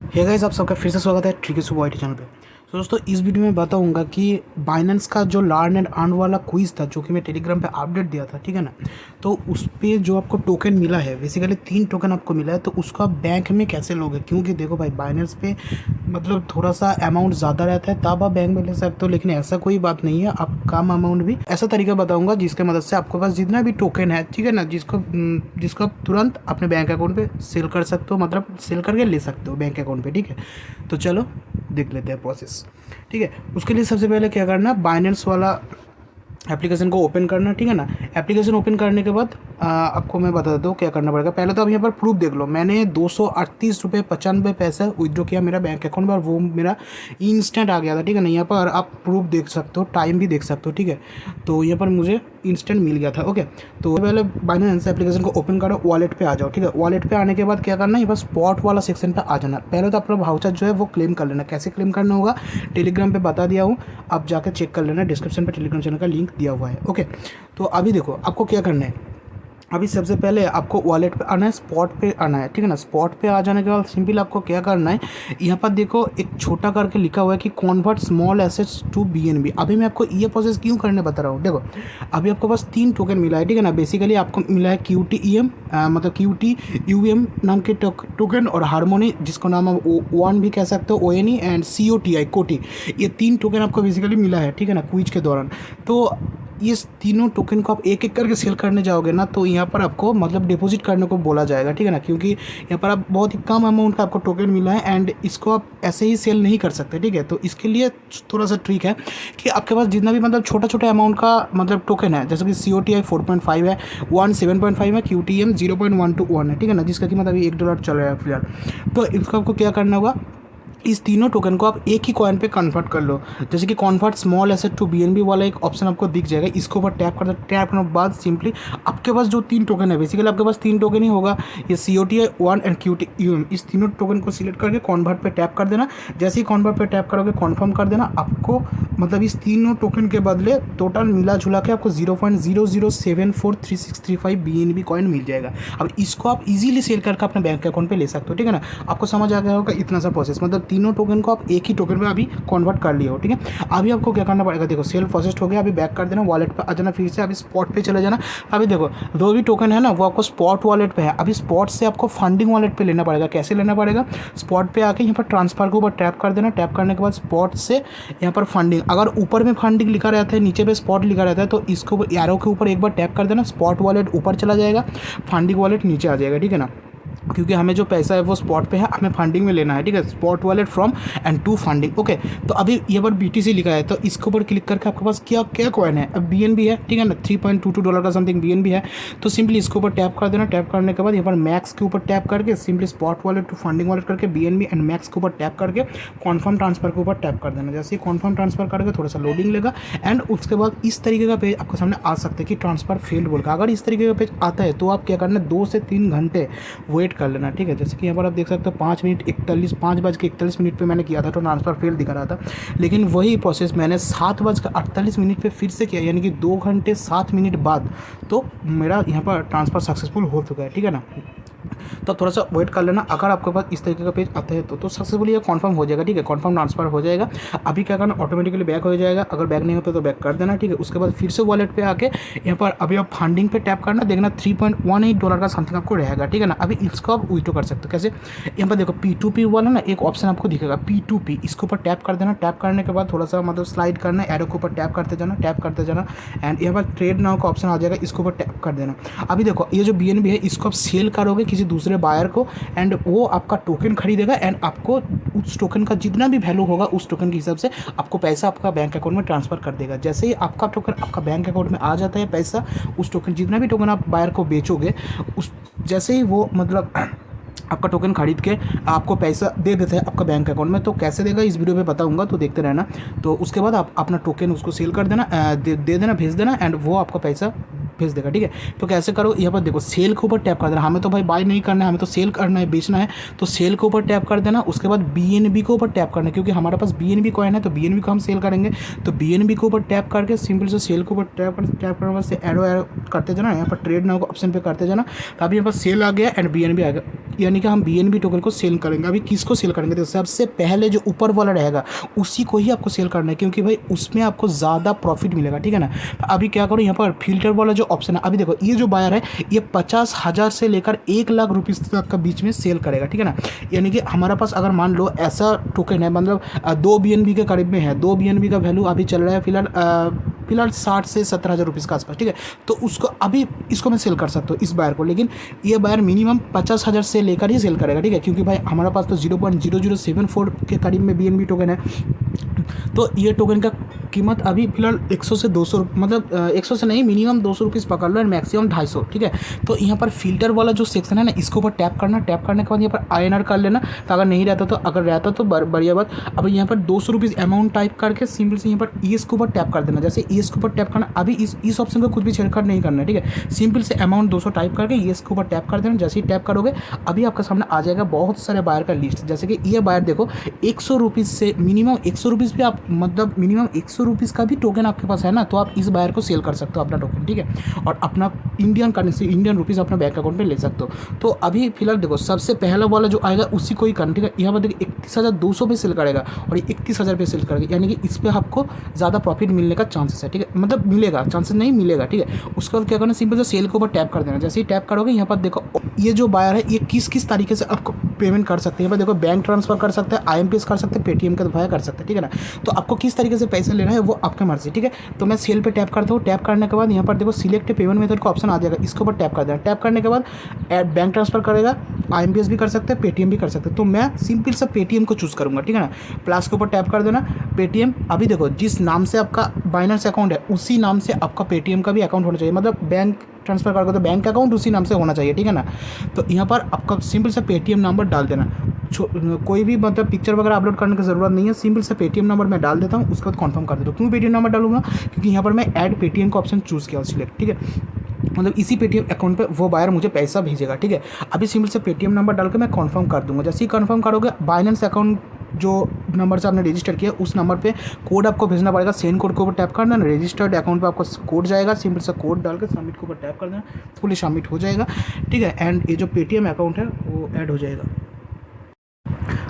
Hey guys, आप सबका फिर से स्वागत है ट्रिकी सुबह आईटी चैनल पे। तो दोस्तों, इस वीडियो में बताऊंगा कि बाइनेंस का जो लर्न एंड अर्न वाला क्विज था जो कि मैं टेलीग्राम पे अपडेट दिया था, ठीक है ना। तो उस पे जो आपको टोकन मिला है, बेसिकली 3 टोकन आपको मिला है, तो उसको आप बैंक में कैसे लोगे। क्योंकि देखो भाई, बाइनेंस पे मतलब थोड़ा सा अमाउंट ज़्यादा रहता है, तब आप बैंक में ले सकते हो, लेकिन ऐसा कोई बात नहीं है। आप कम अमाउंट भी ऐसा तरीका बताऊंगा जिसके मदद से आपके पास जितना भी टोकन है, ठीक है ना, जिसको आप तुरंत अपने बैंक अकाउंट पे सेल कर सकते हो, मतलब सेल करके ले सकते हो बैंक अकाउंट पे, ठीक है। तो चलो देख लेते हैं प्रोसेस, ठीक है। उसके लिए सबसे पहले क्या करना, बाइनेंस वाला एप्लीकेशन को ओपन करना, ठीक है ना। एप्लीकेशन ओपन करने के बाद आपको मैं बता देता हूँ क्या करना पड़ेगा। पहले तो आप यहाँ पर प्रूफ देख लो, मैंने 238 रुपये 95 पैसा विड्रॉ किया मेरा बैंक अकाउंट में, और वो मेरा इंस्टेंट आ गया था, ठीक है ना। यहाँ पर आप प्रूफ देख सकते हो, टाइम भी देख सकते हो, ठीक है। तो यहाँ पर मुझे इंस्टेंट मिल गया था, ओके। तो पहले बाइनेंस एप्लीकेशन को ओपन करो, वॉलेट पे आ जाओ, ठीक है। वॉलेट पे आने के बाद क्या करना है, बस स्पॉट वाला सेक्शन पे आ जाना। पहले तो अपना वाउचर जो है वो क्लेम कर लेना। कैसे क्लेम करना होगा टेलीग्राम पे बता दिया हूँ, आप जाकर चेक कर लेना, डिस्क्रिप्शन पे टेलीग्राम चैनल का लिंक दिया हुआ है, ओके। तो अभी देखो आपको क्या करना है। अभी सबसे पहले आपको वॉलेट पे आना है, स्पॉट पे आना है, ठीक है ना। स्पॉट पे आ जाने के बाद सिंपल आपको क्या करना है, यहाँ पर देखो एक छोटा करके लिखा हुआ है कि convert small assets to BNB. अभी मैं आपको ये प्रोसेस क्यों करने बता रहा हूँ, देखो अभी आपके पास 3 टोकन मिला है, ठीक है ना। बेसिकली आपको मिला है QTEM, मतलब QTUM नाम के टोकन, और हारमोनी जिसको नाम आप ONE भी कह सकते हो, ONE, एंड COTI कोटी। ये 3 टोकन आपको बेसिकली मिला है, ठीक है ना, क्विज के दौरान। तो इस तीनों टोकन को आप एक एक करके सेल करने जाओगे ना, तो यहाँ पर आपको मतलब डिपॉजिट करने को बोला जाएगा, ठीक है ना। क्योंकि यहाँ पर आप बहुत ही कम अमाउंट का आपको टोकन मिला है, एंड इसको आप ऐसे ही सेल नहीं कर सकते, ठीक है। तो इसके लिए थोड़ा सा ट्रिक है कि आपके पास जितना भी मतलब छोटा छोटा अमाउंट का मतलब टोकन है, जैसे कि COTI 4.5 है, ONE 7.5 है, QTM 0.121 है, ठीक है ना, जिसका कीमत अभी $1 चल रहा है फिलहाल। तो इसको आपको क्या करना होगा, इस तीनों टोकन को आप एक ही कॉइन पे कन्वर्ट कर लो। जैसे कि convert small asset to BNB वाला एक ऑप्शन आपको दिख जाएगा, इसके ऊपर टैप कर दो। टैप करने के बाद सिंपली आपके पास जो 3 टोकन है, बेसिकली आपके पास 3 टोकन ही होगा, ये COTI, ONE एंड QTUM, इस तीनों टोकन को सिलेक्ट करके कन्वर्ट पे टैप कर देना। जैसे ही कन्वर्ट पे टैप करोगे, कन्फर्म कर देना, आपको मतलब इस तीनों टोकन के बदले टोटल मिला जुला के आपको 0.00743635 BNB कॉइन मिल जाएगा। अब इसको आप इजीली सेल करके अपने बैंक अकाउंट पे ले सकते हो, ठीक है ना। आपको समझ आ गया होगा इतना सा प्रोसेस, मतलब तीनों टोकन को आप एक ही टोकन में अभी कन्वर्ट कर लिए हो, ठीक है। अभी आपको क्या करना पड़ेगा, देखो सेल प्रोसेस हो गया, अभी बैक कर देना, वॉलेट पे आ जाना, फिर से अभी स्पॉट पे चले जाना। अभी देखो जो भी टोकन है ना, वो आपको स्पॉट वॉलेट पे है। अभी स्पॉट से आपको फंडिंग वॉलेट पे लेना पड़ेगा। कैसे लेना पड़ेगा, स्पॉट पे आके यहाँ पर ट्रांसफर के ऊपर टैप कर देना। टैप करने के बाद स्पॉट से यहाँ पर फंडिंग, अगर ऊपर में फंडिंग लिखा रहता है, नीचे पे स्पॉट लिखा रहता है, तो इसको एरो के ऊपर एक बार टैप कर देना, स्पॉट वॉलेट ऊपर चला जाएगा, फंडिंग वॉलेट नीचे आ जाएगा, ठीक है ना। क्योंकि हमें जो पैसा है वो स्पॉट पे है, हमें फंडिंग में लेना है, ठीक है। Spot wallet from and to funding, okay. तो अभी ये पर BTC लिखा है, तो इसके ऊपर क्लिक करके आपके पास क्या क्या कॉइन है, अब BNB है, ठीक है ना, $3.22 का समथिंग BNB है। तो सिंपली इसके ऊपर टैप कर देना। टैप करने के बाद यहाँ पर मैक्स के ऊपर टैप करके simply spot wallet to funding wallet करके BNB एंड मैक्स के ऊपर टैप करके कॉन्फर्म ट्रांसफर के ऊपर टैप कर देना। जैसे ही कॉन्फर्म ट्रांसफर करके थोड़ा सा लोडिंग लेगा, एंड उसके बाद इस तरीके का पेज आपको सामने आ सकता है कि ट्रांसफर फेल्ड बोल का। अगर इस तरीके का पेज आता है तो आप क्या करना, 2 से 3 घंटे वेट कर लेना, ठीक है। जैसे कि यहाँ पर आप देख सकते हो 5:41 पे मैंने किया था, तो ट्रांसफर फेल दिखा रहा था। लेकिन वही प्रोसेस मैंने 7:48 पे फिर से किया, यानी कि 2 घंटे 7 मिनट बाद, तो मेरा यहाँ पर ट्रांसफ़र सक्सेसफुल हो चुका है, ठीक है ना। तो थोड़ा सा वेट कर लेना। अगर आपके पास इस तरीके का पेज आता है तो सक्सेसफुली ये कन्फर्म हो जाएगा, ठीक है, कन्फर्म ट्रांसफर हो जाएगा। अभी क्या करना, ऑटोमेटिकली बैक हो जाएगा। अगर बैक नहीं होता तो बैक कर देना, ठीक है। उसके बाद फिर से वॉलेट पे आके यहाँ पर अभी आप फंडिंग पे टैप करना, देखना $3.18 का समथिंग आपको रहेगा, ठीक है ना। अभी इसको आप विड्रॉ कर सकते हो। कैसे, यहाँ पर देखो P2P वाला ना एक ऑप्शन आपको दिखेगा, P2P, इसके ऊपर टैप कर देना। टैप करने के बाद थोड़ा सा मतलब स्लाइड करना, एरो के ऊपर टैप करते जाना, टैप करते जाना, एंड यहाँ पर ट्रेड नाउ का ऑप्शन आ जाएगा, इसके ऊपर टैप कर देना। अभी देखो ये जो BNB है, इसको आप सेल करोगे किसी दूसरे बायर को, एंड वो आपका टोकन खरीदेगा, एंड आपको उस टोकन का जितना भी वैल्यू होगा उस टोकन के हिसाब से आपको पैसा आपका बैंक अकाउंट में ट्रांसफर कर देगा। जैसे ही आपका टोकन आपका बैंक अकाउंट में आ जाता है पैसा, उस टोकन जितना भी टोकन आप बायर को बेचोगे, उस जैसे ही वो मतलब आपका टोकन खरीद के आपको पैसा दे देते हैं आपका बैंक अकाउंट में। तो कैसे देगा इस वीडियो में बताऊंगा, तो देखते रहना। तो उसके बाद आप अपना टोकन उसको सेल कर देना, दे देना, भेज देना, एंड वो आपका पैसा भेज देगा, ठीक है। तो कैसे करो, यहाँ पर देखो सेल के ऊपर टैप कर देना, हमें तो भाई बाय नहीं करना है, हमें तो सेल करना है, बेचना है, तो सेल के ऊपर टैप कर देना। उसके बाद BNB के ऊपर टैप करना है, क्योंकि हमारे पास BNB कॉइन है तो BNB को हम सेल करेंगे। तो BNB के ऊपर टैप करके सिंपल से सेल के ऊपर टैप करने से एरो एरो करते जाना, यहाँ पर ट्रेड नाउ ऑप्शन पे करते जाना। तो अभी यहाँ पर सेल आ गया एंड BNB आ गया, यानी कि हम BNB टोकन को सेल करेंगे। अभी किसको सेल करेंगे, तो सबसे पहले जो ऊपर वाला रहेगा उसी को ही आपको सेल करना है, क्योंकि भाई उसमें आपको ज़्यादा प्रॉफिट मिलेगा, ठीक है ना। अभी क्या करो, यहाँ पर फिल्टर वाला जो ऑप्शन है, अभी देखो ये जो बायर है ये 50,000 से लेकर 1 लाख रुपीज़ तक का बीच में सेल करेगा, ठीक है ना। यानी कि हमारा पास अगर मान लो ऐसा टोकन है, मतलब 2 BNB के करीब में है, 2 BNB का वैल्यू अभी चल रहा है फिलहाल 60 से 70,000 रुपीज़ के आसपास, ठीक है। तो उसको अभी इसको मैं सेल कर सकता हूँ इस बायर को, लेकिन ये बायर मिनिमम 50,000 से लेकर ही सेल करेगा, ठीक है, क्योंकि भाई हमारे पास तो 0.0074 के करीब में BNB टोकन है। तो ये टोकन का कीमत अभी फिलहाल 100 से 200, मतलब 100 से नहीं, मिनिमम 200 रुपीज़ पकड़ लो एंड मैक्सिमम 250, ठीक है। तो यहाँ पर फिल्टर वाला जो सेक्शन है ना, इसके ऊपर टैप करना, टैप करने के बाद यहाँ पर INR कर लेना। तो अगर नहीं रहता तो, अगर रहता तो बढ़िया बात। अब यहाँ पर 200 रुपीज़ अमाउंट टाइप करके सिंपल से यहाँ पर ES के ऊपर टैप कर देना। जैसे ES के ऊपर टैप करना, अभी इस ऑप्शन को कुछ भी छेड़छाड़ नहीं करना है, ठीक है। सिंपल से अमाउंट 200 टाइप करके ES के ऊपर टैप कर देना। जैसे ही टैप करोगे अभी आपके सामने आ जाएगा बहुत सारे बायर का लिस्ट। जैसे कि ये बायर देखो 100 रुपीज़ से मिनिमम 100 रुपीज़ भी आप, मतलब मिनिमम 100 रुपीज़ का भी टोकन आपके पास है ना, तो आप इस बायर को सेल कर सकते हो अपना टोकन, ठीक है, और अपना इंडियन करेंसी, इंडियन रुपीज़ अपना बैंक अकाउंट पे ले सकते हो। तो अभी फिलहाल देखो सबसे पहला वाला जो आएगा उसी को ही करना, ठीक है। यहाँ पर देखो 31,200 पे सेल करेगा और 31,000 पे सेल करेगा, यानी कि इस पर आपको ज़्यादा प्रॉफिट मिलने का चांसेस है, ठीक है, मतलब मिलेगा, चांसेस नहीं मिलेगा, ठीक है। उसके बाद क्या करना, सिंपल से सेल के ऊपर टैप कर देना। जैसे ही टैप करोगे यहाँ पर देखो ये जो बायर है ये किस तरीके से आपको पेमेंट कर सकते हैं। यहाँ पर देखो बैंक ट्रांसफर कर सकते हैं, IMPS कर सकते हैं, पेटीएम के द्वारा कर सकते हैं, ठीक है ना। तो आपको किस तरीके से पैसे लेना है वो आपका मर्जी, ठीक है। तो मैं सेल पे टैप करता हूँ। टैप करने के बाद यहाँ पर देखो सिलेक्ट पेमेंट मेथड का ऑप्शन आ जाएगा, इसके ऊपर टैप कर देना। टैप करने के बाद बैंक ट्रांसफर करेगा, IMPS भी कर सकते हैं, पेटीएम भी कर सकते हैं। तो मैं सिंपल सा पेटीएम को चूज़ करूँगा, ठीक है ना। प्लस के ऊपर टैप कर देना, पेटीएम। अभी देखो जिस नाम से आपका बाइनेंस अकाउंट है उसी नाम से आपका पेटीएम का भी अकाउंट होना चाहिए, मतलब बैंक ट्रांसफर करोगे तो बैंक अकाउंट उसी नाम से होना चाहिए, ठीक है ना। तो यहाँ पर आपका सिंपल सा पेटीएम नंबर डाल देना। कोई भी मतलब पिक्चर वगैरह अपलोड करने की ज़रूरत नहीं है, सिंपल से पेटीएम नंबर मैं डाल देता हूँ। उसके बाद कन्फर्म कर देता हूँ। क्यों पेटीएम नंबर डालूंगा, क्योंकि यहाँ पर मैं ऐड पेटीएम का ऑप्शन चूज़ किया सिलेक्ट, ठीक है, मतलब इसी पेटीएम अकाउंट पे वो बायर मुझे पैसा भेजेगा, ठीक है। अभी सिंपल से पेटीएम नंबर डाल के मैं कन्फर्म कर दूंगा। जैसे ही कन्फर्म करोगे बाइनेंस अकाउंट जो नंबर से आपने रजिस्टर किया उस नंबर पे कोड आपको भेजना पड़ेगा। सेंड कोड के ऊपर टैप करना, रजिस्टर्ड अकाउंट पे आपको कोड जाएगा, सिंपल से कोड डाल के सबमिट के ऊपर टैप कर देना, फुली सबमिट हो जाएगा, ठीक है। एंड ये जो पेटीएम अकाउंट है वो ऐड हो जाएगा।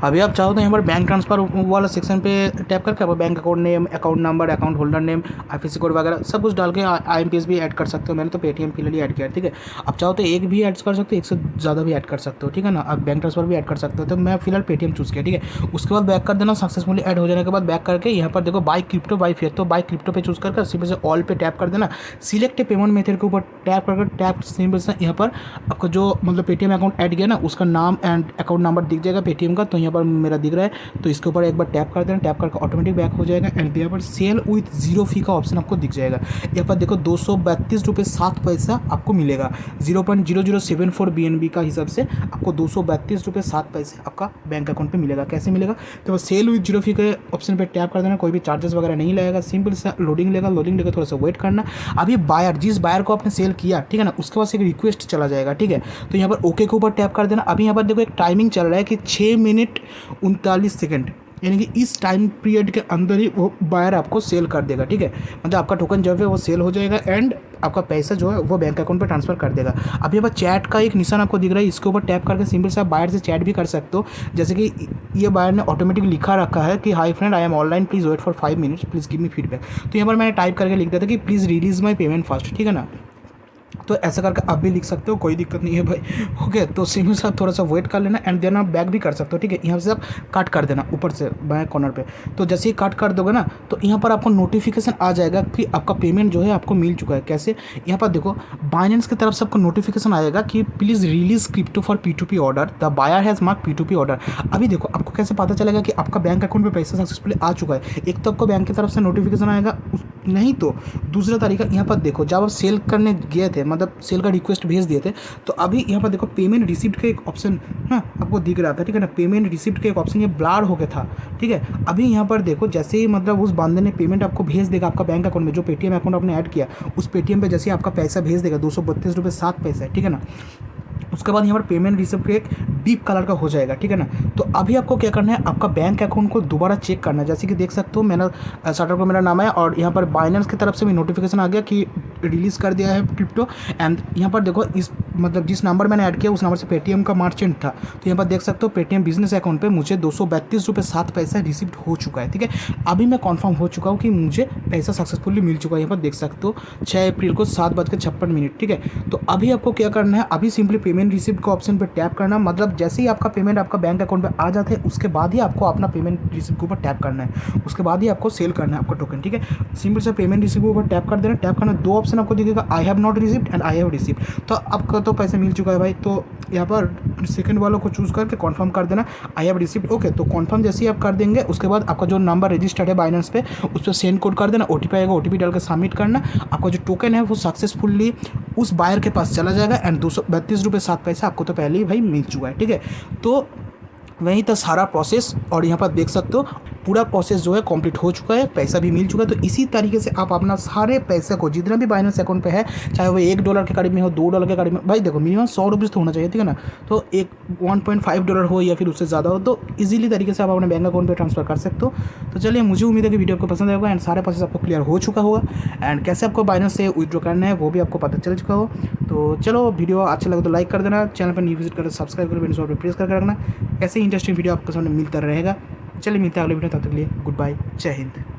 अभी आप चाहो तो यहाँ पर बैंक ट्रांसफर वाला सेक्शन पे टैप करके आप bank account name, account number, account holder name, IFSC code वगैरह सब कुछ डाल के IMPS भी ऐड कर सकते हो। मैंने तो पेटीएम फिलहाल ऐड किया, ठीक है। आप चाहो तो एक भी ऐड कर सकते हो, एक से ज़्यादा भी ऐड कर सकते हो, ठीक है ना। आप बैंक ट्रांसफर भी ऐड कर सकते हो, तो मैं फिलहाल पेटीएम चूज़ किया, ठीक है। उसके बाद बैक कर देना, सक्सेसफुली ऐड हो जाने के बाद बैक करके यहाँ पर देखो बाय क्रिप्टो बाय फेयर, तो बाय क्रिप्टो पे चूज़ करके सिंपल से ऑल पे टैप कर देना। सिलेक्ट पेमेंट मेथड के ऊपर टैप करके टैप सिंपल से यहाँ पर आपको जो मतलब पेटीएम अकाउंट ऐड किया ना उसका नाम एंड अकाउंट नंबर दिख जाएगा पेटीएम का, तो यहाँ पर मेरा दिख रहा है। तो इसके ऊपर एक बार टैप कर देना, टैप करके ऑटोमेटिक बैक हो जाएगा। एंड यहाँ पर सेल विथ जीरो फी का ऑप्शन आपको दिख जाएगा। यहाँ पर देखो 232 रुपये 7 पैसा आपको मिलेगा, 0.0074 BNB का हिसाब से आपको 232 रुपये 7 पैसे आपका बैंक अकाउंट पे मिलेगा। कैसे मिलेगा, तो सेल विथ जीरो फी के ऑप्शन पे टैप कर देना, कोई भी चार्जेस वगैरह नहीं लगेगा, सिंपल सा लोडिंग लेगा, लोडिंग लेकर थोड़ा सा वेट करना। अभी बायर जिस बायर को आपने सेल किया, ठीक है ना, उसके पास एक रिक्वेस्ट चला जाएगा, ठीक है। तो यहाँ पर ओके के ऊपर टैप कर देना। अभी यहाँ पर देखो एक टाइमिंग चल रहा है कि 6 मिनट 39 सेकेंड, यानी कि इस टाइम पीरियड के अंदर ही वो बायर आपको सेल कर देगा, ठीक है। मतलब आपका टोकन जब है वो सेल हो जाएगा एंड आपका पैसा जो है वो बैंक अकाउंट पे ट्रांसफर कर देगा। अभी यहाँ पर चैट का एक निशान आपको दिख रहा है, इसके ऊपर टैप करके सिंपल से आप बायर से चैट भी कर सकते हो। जैसे कि ये बायर ने ऑटोमेटिक लिखा रखा है कि hi friend, I am online, please wait for 5 minutes, please give me feedback. तो यहाँ पर मैंने टाइप करके लिख दिया था कि please release my payment fast, ठीक है ना। तो ऐसा करके आप भी लिख सकते हो, कोई दिक्कत नहीं है भाई, ओके। तो सिंपल से आप थोड़ा सा वेट कर लेना एंड देन आप बैक भी कर सकते हो, ठीक है। यहाँ से आप कट कर देना ऊपर से बाएं कॉर्नर पे। तो जैसे ही कट कर दोगे ना तो यहाँ पर आपको नोटिफिकेशन आ जाएगा कि आपका पेमेंट जो है आपको मिल चुका है। कैसे, यहाँ पर देखो बाइनेंस की तरफ से आपको नोटिफिकेशन आएगा कि please release crypto for P2P order, the buyer has mark P2P order. अभी देखो आपको कैसे पता चलेगा कि आपका बैंक अकाउंट में पैसा सक्सेसफुली आ चुका है। एक तो आपको बैंक की तरफ से नोटिफिकेशन आएगा, नहीं तो दूसरा तरीका यहाँ पर देखो, जब आप सेल करने गए थे, मतलब सेल का रिक्वेस्ट भेज दिए थे, तो अभी यहाँ पर देखो पेमेंट रिसिप्ट का एक ऑप्शन ना आपको दिख रहा था, ठीक है ना। पेमेंट रिसिप्ट का एक ऑप्शन ये ब्लर हो गया था, ठीक है। अभी यहाँ पर देखो, जैसे ही मतलब उस बंदे ने पेमेंट आपको भेज देगा आपका बैंक अकाउंट में, जो पेटीएम अकाउंट आपने ऐड किया, उस पेटीएम पे जैसे ही आपका पैसा भेज देगा 232 रुपये 7 पैसे, ठीक है ना। उसके बाद यहाँ पर पेमेंट रिसिप्ट एक डीप कलर का हो जाएगा, ठीक है ना। तो अभी आपको क्या करना है, आपका बैंक अकाउंट को दोबारा चेक करना है। जैसे कि देख सकते हो, मैंने सटर को मेरा नाम है और यहाँ पर बाइनेंस की तरफ से भी नोटिफिकेशन आ गया कि रिलीज़ कर दिया है क्रिप्टो। एंड यहाँ पर देखो, इस मतलब जिस नंबर मैंने ऐड किया उस नंबर से पेटीएम का मर्चेंट था, तो यहाँ पर देख सकते हो पेटीएम बिजनेस अकाउंट पे मुझे 232 रुपये 7 पैसा रिसिप्ट हो चुका है, ठीक है। अभी मैं कन्फर्म हो चुका हूँ कि मुझे पैसा सक्सेसफुली मिल चुका है। यहाँ पर देख सकते हो 6 अप्रैल को 7:56, ठीक है। तो अभी आपको क्या करना है, अभी सिंपली पेमेंट रिसिप्ट का ऑप्शन पर टैप करना, मतलब जैसे ही आपका पेमेंट आपका बैंक अकाउंट पे आ जाता है उसके बाद ही आपको अपना पेमेंट रिसिप्ट के ऊपर टैप करना है, उसके बाद ही आपको सेल करना है आपका टोकन, ठीक है। सिंपल से पेमेंट रिसिप्ट के ऊपर टैप कर देना। टैप करना, 2 ऑप्शन आपको दिखेगा, I have not receipt and I have receipt. तो आपका तो पैसा मिल चुका है भाई, तो यहाँ पर सेकंड वालों को चूज़ करके कन्फर्म कर देना आई हैव रिसिप्ट। ओके, तो कन्फर्म जैसे ही आप कर देंगे उसके बाद आपका जो नंबर रजिस्टर्ड है बाइनेंस पे उस पर सेंड कोड कर देना, ओटीपी आएगा, ओटीपी डाल के सबमिट करना। आपका जो टोकन है वो सक्सेसफुली उस बायर के पास चला जाएगा एंड 232 रुपये 7 पैसा आपको तो पहले ही भाई मिल चुका है, ठीक है। तो वहीं था सारा प्रोसेस और यहाँ पर देख सकते हो पूरा प्रोसेस जो है कंप्लीट हो चुका है, पैसा भी मिल चुका है। तो इसी तरीके से आप अपना सारे पैसे को जितना भी बाइनेंस अकाउंट पे है, चाहे वो $1 के करीब में हो, $2 के करीब में, भाई देखो मिनिमम 100 रुपीज़ तो होना चाहिए, ठीक है ना। तो एक $1.5 हो या फिर उससे ज़्यादा हो, तो ईजिली तरीके से आप अपने बैंक अकाउंट पर ट्रांसफर कर सकते हो। तो चलिए, मुझे उम्मीद है कि वीडियो आपको पसंद आएगा एंड सारे प्रोसेस आपको क्लियर हो चुका होगा एंड कैसे आपको बाइनेंस से विथड्रॉ करना है वो भी आपको पता चल चुका हो। तो चलो, वीडियो अच्छा लगे तो लाइक कर देना, चैनल पर न्यू विजिट कर सब्सक्राइब कर बेल पर प्रेस करके रखना। ऐसे ही इंटरेस्टिंग वीडियो आपके सामने मिलता रहेगा। चलिए, मिलते हैं अगले वीडियो, तब तक के लिए गुड बाय, जय हिंद।